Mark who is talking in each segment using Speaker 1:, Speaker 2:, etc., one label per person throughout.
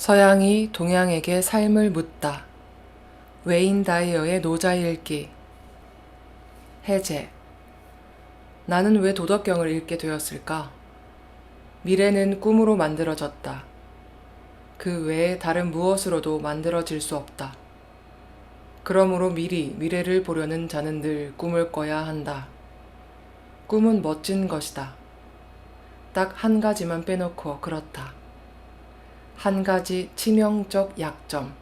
Speaker 1: 서양이 동양에게 삶을 묻다. 웨인 다이어의 노자일기. 해제. 나는 왜 도덕경을 읽게 되었을까? 미래는 꿈으로 만들어졌다. 그 외에 다른 무엇으로도 만들어질 수 없다. 그러므로 미리 미래를 보려는 자는 늘 꿈을 꿔야 한다. 꿈은 멋진 것이다. 딱 한 가지만 빼놓고 그렇다. 한 가지 치명적 약점.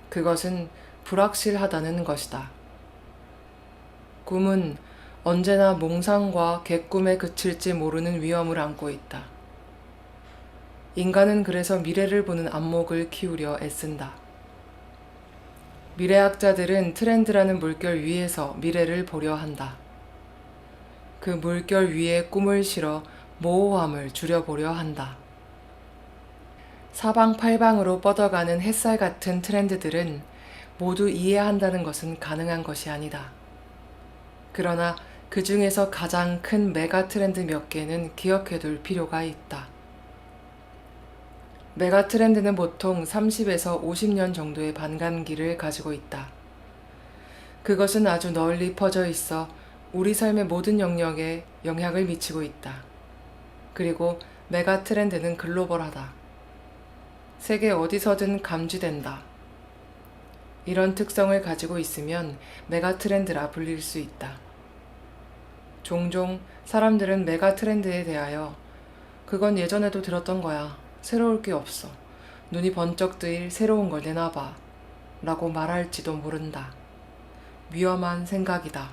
Speaker 1: 그것은 불확실하다는 것이다. 꿈은 언제나 몽상과 객꿈에 그칠지 모르는 위험을 안고 있다. 인간은 그래서 미래를 보는 안목을 키우려 애쓴다. 미래학자들은 트렌드라는 물결 위에서 미래를 보려 한다. 그 물결 위에 꿈을 실어 모호함을 줄여보려 한다. 사방팔방으로 뻗어가는 햇살 같은 트렌드들은 모두 이해한다는 것은 가능한 것이 아니다. 그러나 그 중에서 가장 큰 메가 트렌드 몇 개는 기억해둘 필요가 있다. 메가 트렌드는 보통 30에서 50년 정도의 반감기를 가지고 있다. 그것은 아주 널리 퍼져 있어 우리 삶의 모든 영역에 영향을 미치고 있다. 그리고 메가 트렌드는 글로벌하다. 세계 어디서든 감지된다. 이런 특성을 가지고 있으면 메가 트렌드라 불릴 수 있다. 종종 사람들은 메가 트렌드에 대하여 그건 예전에도 들었던 거야. 새로울 게 없어. 눈이 번쩍 뜨일 새로운 걸 내놔봐. 라고 말할지도 모른다. 위험한 생각이다.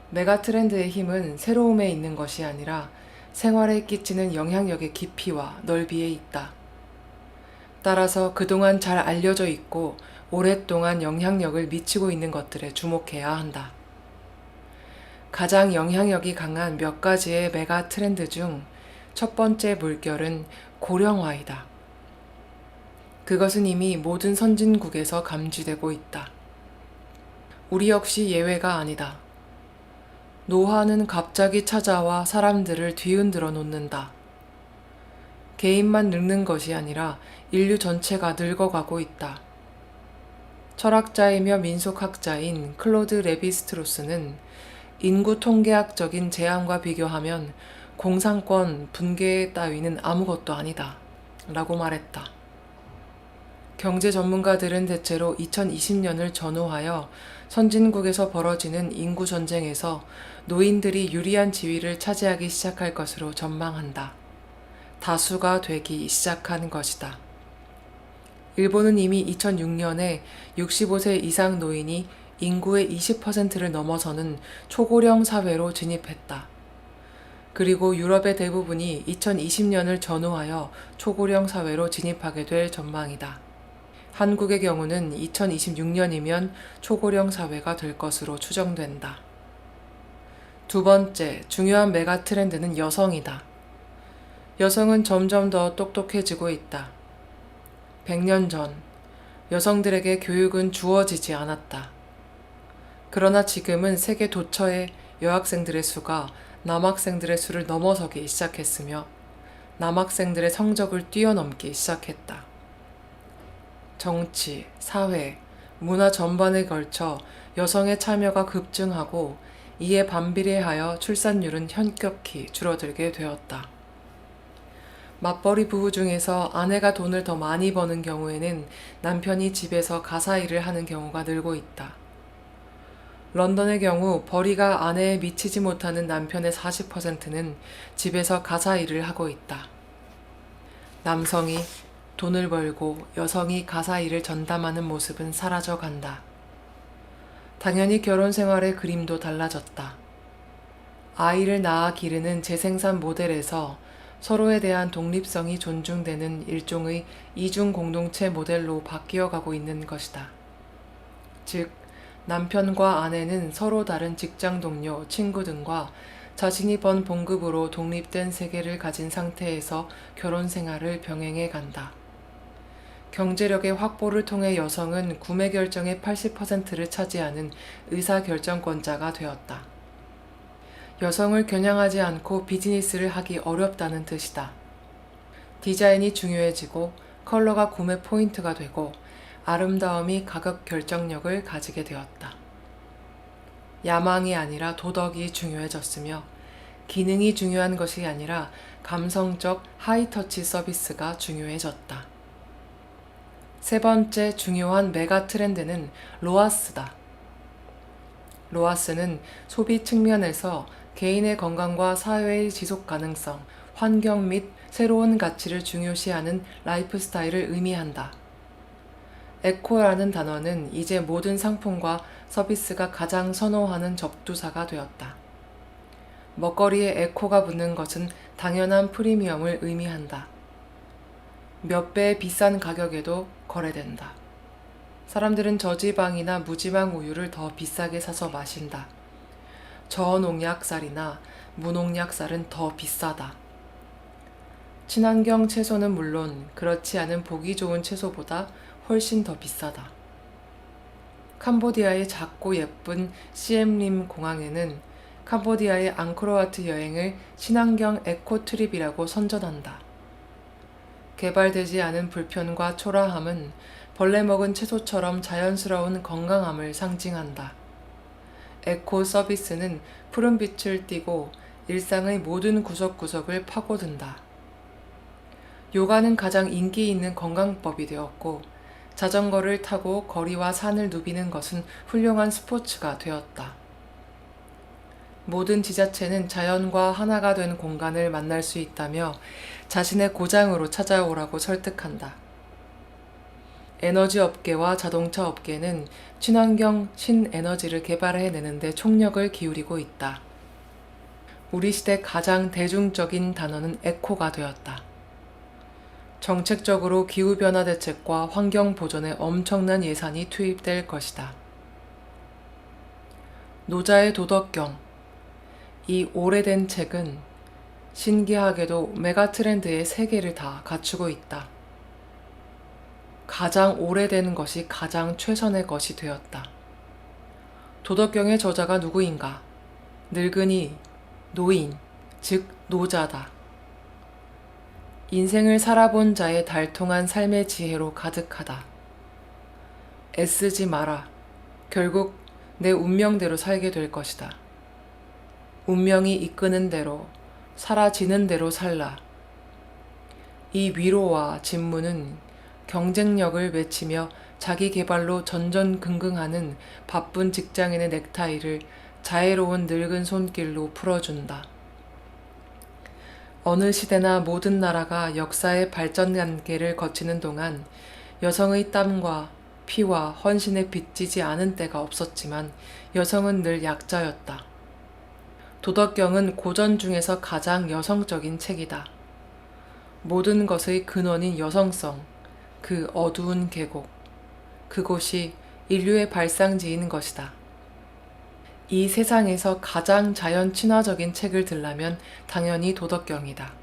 Speaker 1: 메가 트렌드의 힘은 새로움에 있는 것이 아니라 생활에 끼치는 영향력의 깊이와 넓이에 있다. 따라서 그동안 잘 알려져 있고 오랫동안 영향력을 미치고 있는 것들에 주목해야 한다. 가장 영향력이 강한 몇 가지의 메가 트렌드 중 첫 번째 물결은 고령화이다. 그것은 이미 모든 선진국에서 감지되고 있다. 우리 역시 예외가 아니다. 노화는 갑자기 찾아와 사람들을 뒤흔들어 놓는다. 개인만 늙는 것이 아니라 인류 전체가 늙어가고 있다. 철학자이며 민속학자인 클로드 레비스트로스는 인구 통계학적인 제한과 비교하면 공산권 분계 따위는 아무것도 아니다. 라고 말했다. 경제 전문가들은 대체로 2020년을 전후하여 선진국에서 벌어지는 인구 전쟁에서 노인들이 유리한 지위를 차지하기 시작할 것으로 전망한다. 다수가 되기 시작한 것이다. 일본은 이미 2006년에 65세 이상 노인이 인구의 20%를 넘어서는 초고령 사회로 진입했다. 그리고 유럽의 대부분이 2020년을 전후하여 초고령 사회로 진입하게 될 전망이다. 한국의 경우는 2026년이면 초고령 사회가 될 것으로 추정된다. 두 번째, 중요한 메가 트렌드는 여성이다. 여성은 점점 더 똑똑해지고 있다. 100년 전, 여성들에게 교육은 주어지지 않았다. 그러나 지금은 세계 도처의 여학생들의 수가 남학생들의 수를 넘어서기 시작했으며 남학생들의 성적을 뛰어넘기 시작했다. 정치, 사회, 문화 전반에 걸쳐 여성의 참여가 급증하고 이에 반비례하여 출산율은 현격히 줄어들게 되었다. 맞벌이 부부 중에서 아내가 돈을 더 많이 버는 경우에는 남편이 집에서 가사 일을 하는 경우가 늘고 있다. 런던의 경우 벌이가 아내에 미치지 못하는 남편의 40%는 집에서 가사 일을 하고 있다. 남성이 돈을 벌고 여성이 가사 일을 전담하는 모습은 사라져간다. 당연히 결혼 생활의 그림도 달라졌다. 아이를 낳아 기르는 재생산 모델에서 서로에 대한 독립성이 존중되는 일종의 이중 공동체 모델로 바뀌어가고 있는 것이다. 즉, 남편과 아내는 서로 다른 직장 동료, 친구 등과 자신이 번 봉급으로 독립된 세계를 가진 상태에서 결혼 생활을 병행해 간다. 경제력의 확보를 통해 여성은 구매 결정의 80%를 차지하는 의사결정권자가 되었다. 여성을 겨냥하지 않고 비즈니스를 하기 어렵다는 뜻이다. 디자인이 중요해지고 컬러가 구매 포인트가 되고 아름다움이 가격 결정력을 가지게 되었다. 야망이 아니라 도덕이 중요해졌으며 기능이 중요한 것이 아니라 감성적 하이터치 서비스가 중요해졌다. 세 번째 중요한 메가 트렌드는 로아스다. 로아스는 소비 측면에서 개인의 건강과 사회의 지속 가능성, 환경 및 새로운 가치를 중요시하는 라이프 스타일을 의미한다. 에코라는 단어는 이제 모든 상품과 서비스가 가장 선호하는 접두사가 되었다. 먹거리에 에코가 붙는 것은 당연한 프리미엄을 의미한다. 몇 배의 비싼 가격에도 거래된다. 사람들은 저지방이나 무지방 우유를 더 비싸게 사서 마신다. 저농약 쌀이나 무농약 쌀은 더 비싸다. 친환경 채소는 물론 그렇지 않은 보기 좋은 채소보다 훨씬 더 비싸다. 캄보디아의 작고 예쁜 시엠림 공항에는 캄보디아의 앙코르와트 여행을 친환경 에코 트립이라고 선전한다. 개발되지 않은 불편과 초라함은 벌레 먹은 채소처럼 자연스러운 건강함을 상징한다. 에코 서비스는 푸른빛을 띠고 일상의 모든 구석구석을 파고든다. 요가는 가장 인기 있는 건강법이 되었고 자전거를 타고 거리와 산을 누비는 것은 훌륭한 스포츠가 되었다. 모든 지자체는 자연과 하나가 된 공간을 만날 수 있다며 자신의 고장으로 찾아오라고 설득한다. 에너지 업계와 자동차 업계는 친환경 신에너지를 개발해내는 데 총력을 기울이고 있다. 우리 시대 가장 대중적인 단어는 에코가 되었다. 정책적으로 기후변화 대책과 환경 보존에 엄청난 예산이 투입될 것이다. 노자의 도덕경. 이 오래된 책은 신기하게도 메가 트렌드의 세 개를 다 갖추고 있다. 가장 오래된 것이 가장 최선의 것이 되었다. 도덕경의 저자가 누구인가? 늙은이, 노인, 즉 노자다. 인생을 살아본 자의 달통한 삶의 지혜로 가득하다. 애쓰지 마라. 결국 내 운명대로 살게 될 것이다. 운명이 이끄는 대로, 사라지는 대로 살라. 이 위로와 진무는 경쟁력을 외치며 자기 개발로 전전긍긍하는 바쁜 직장인의 넥타이를 자애로운 늙은 손길로 풀어준다. 어느 시대나 모든 나라가 역사의 발전 단계를 거치는 동안 여성의 땀과 피와 헌신에 빚지지 않은 때가 없었지만 여성은 늘 약자였다. 도덕경은 고전 중에서 가장 여성적인 책이다. 모든 것의 근원인 여성성, 그 어두운 계곡, 그곳이 인류의 발상지인 것이다. 이 세상에서 가장 자연 친화적인 책을 들라면 당연히 도덕경이다.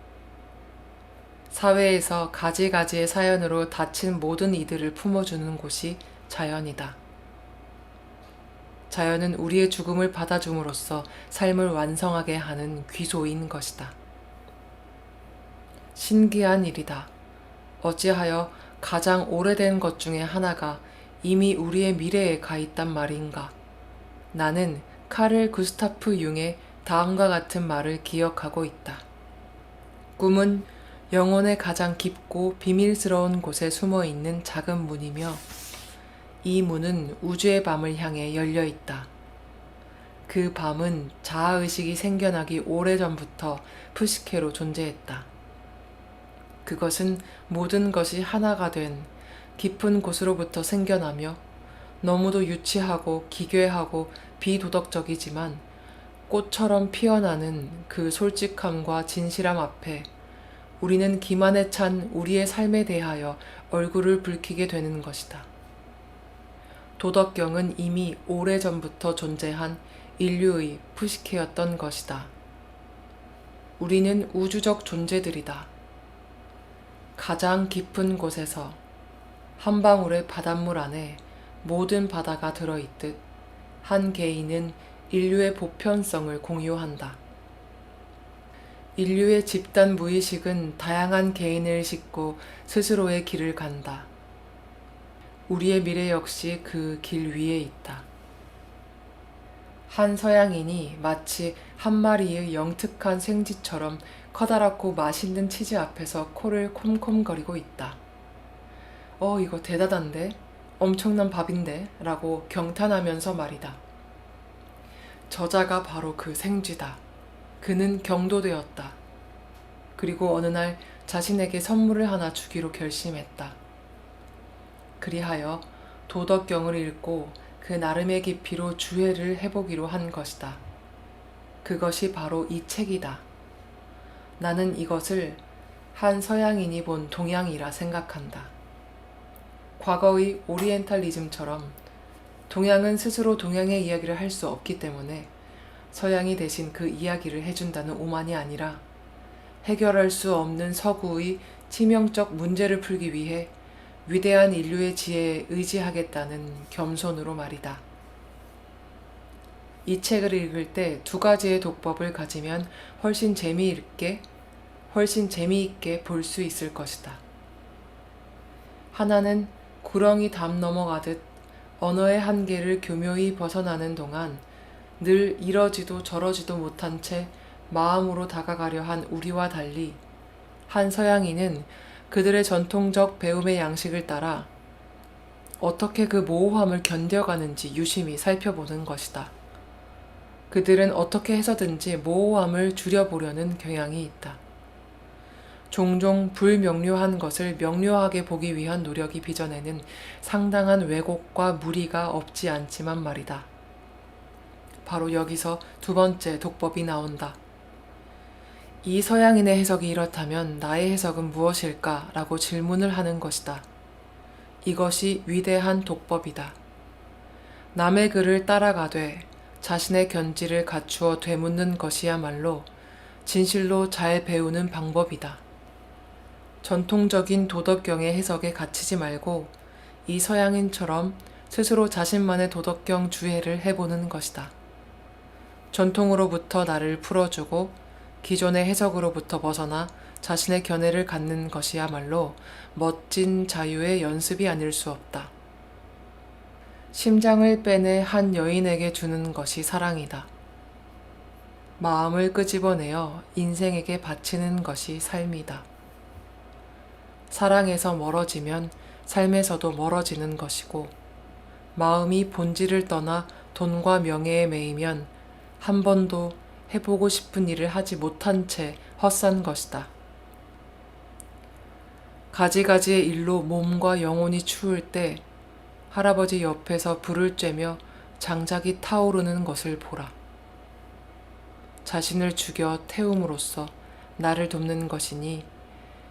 Speaker 1: 사회에서 가지가지의 사연으로 다친 모든 이들을 품어주는 곳이 자연이다. 자연은 우리의 죽음을 받아줌으로써 삶을 완성하게 하는 귀소인 것이다. 신기한 일이다. 어찌하여 가장 오래된 것 중에 하나가 이미 우리의 미래에 가 있단 말인가? 나는 카를 구스타프 융의 다음과 같은 말을 기억하고 있다. 꿈은 영혼의 가장 깊고 비밀스러운 곳에 숨어 있는 작은 문이며 이 문은 우주의 밤을 향해 열려 있다. 그 밤은 자아의식이 생겨나기 오래전부터 푸시케로 존재했다. 그것은 모든 것이 하나가 된 깊은 곳으로부터 생겨나며 너무도 유치하고 기괴하고 비도덕적이지만 꽃처럼 피어나는 그 솔직함과 진실함 앞에 우리는 기만에 찬 우리의 삶에 대하여 얼굴을 붉히게 되는 것이다. 도덕경은 이미 오래전부터 존재한 인류의 푸시케였던 것이다. 우리는 우주적 존재들이다. 가장 깊은 곳에서 한 방울의 바닷물 안에 모든 바다가 들어있듯 한 개인은 인류의 보편성을 공유한다. 인류의 집단 무의식은 다양한 개인을 싣고 스스로의 길을 간다. 우리의 미래 역시 그 길 위에 있다. 한 서양인이 마치 한 마리의 영특한 생쥐처럼 커다랗고 맛있는 치즈 앞에서 코를 콤콤거리고 있다. 이거 대단한데? 엄청난 밥인데? 라고 경탄하면서 말이다. 저자가 바로 그 생쥐다. 그는 경도되었다. 그리고 어느 날 자신에게 선물을 하나 주기로 결심했다. 그리하여 도덕경을 읽고 그 나름의 깊이로 주회를 해보기로 한 것이다. 그것이 바로 이 책이다. 나는 이것을 한 서양인이 본 동양이라 생각한다. 과거의 오리엔탈리즘처럼 동양은 스스로 동양의 이야기를 할 수 없기 때문에 서양이 대신 그 이야기를 해준다는 오만이 아니라 해결할 수 없는 서구의 치명적 문제를 풀기 위해 위대한 인류의 지혜에 의지하겠다는 겸손으로 말이다. 이 책을 읽을 때 두 가지의 독법을 가지면 훨씬 재미있게 볼 수 있을 것이다. 하나는 구렁이 담 넘어가듯 언어의 한계를 교묘히 벗어나는 동안 늘 이러지도 저러지도 못한 채 마음으로 다가가려 한 우리와 달리 한 서양인은 그들의 전통적 배움의 양식을 따라 어떻게 그 모호함을 견뎌가는지 유심히 살펴보는 것이다. 그들은 어떻게 해서든지 모호함을 줄여보려는 경향이 있다. 종종 불명료한 것을 명료하게 보기 위한 노력이 빚어내는 상당한 왜곡과 무리가 없지 않지만 말이다. 바로 여기서 두 번째 독법이 나온다. 이 서양인의 해석이 이렇다면 나의 해석은 무엇일까? 라고 질문을 하는 것이다. 이것이 위대한 독법이다. 남의 글을 따라가되 자신의 견지를 갖추어 되묻는 것이야말로 진실로 잘 배우는 방법이다. 전통적인 도덕경의 해석에 갇히지 말고 이 서양인처럼 스스로 자신만의 도덕경 주해를 해보는 것이다. 전통으로부터 나를 풀어주고 기존의 해석으로부터 벗어나 자신의 견해를 갖는 것이야말로 멋진 자유의 연습이 아닐 수 없다. 심장을 빼내 한 여인에게 주는 것이 사랑이다. 마음을 끄집어내어 인생에게 바치는 것이 삶이다. 사랑에서 멀어지면 삶에서도 멀어지는 것이고 마음이 본질을 떠나 돈과 명예에 매이면 한 번도 해보고 싶은 일을 하지 못한 채 헛산 것이다. 가지가지의 일로 몸과 영혼이 추울 때 할아버지 옆에서 불을 쬐며 장작이 타오르는 것을 보라. 자신을 죽여 태움으로써 나를 돕는 것이니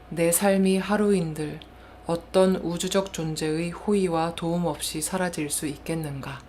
Speaker 1: 내 삶이 하루인들 어떤 우주적 존재의 호의와 도움 없이 사라질 수 있겠는가.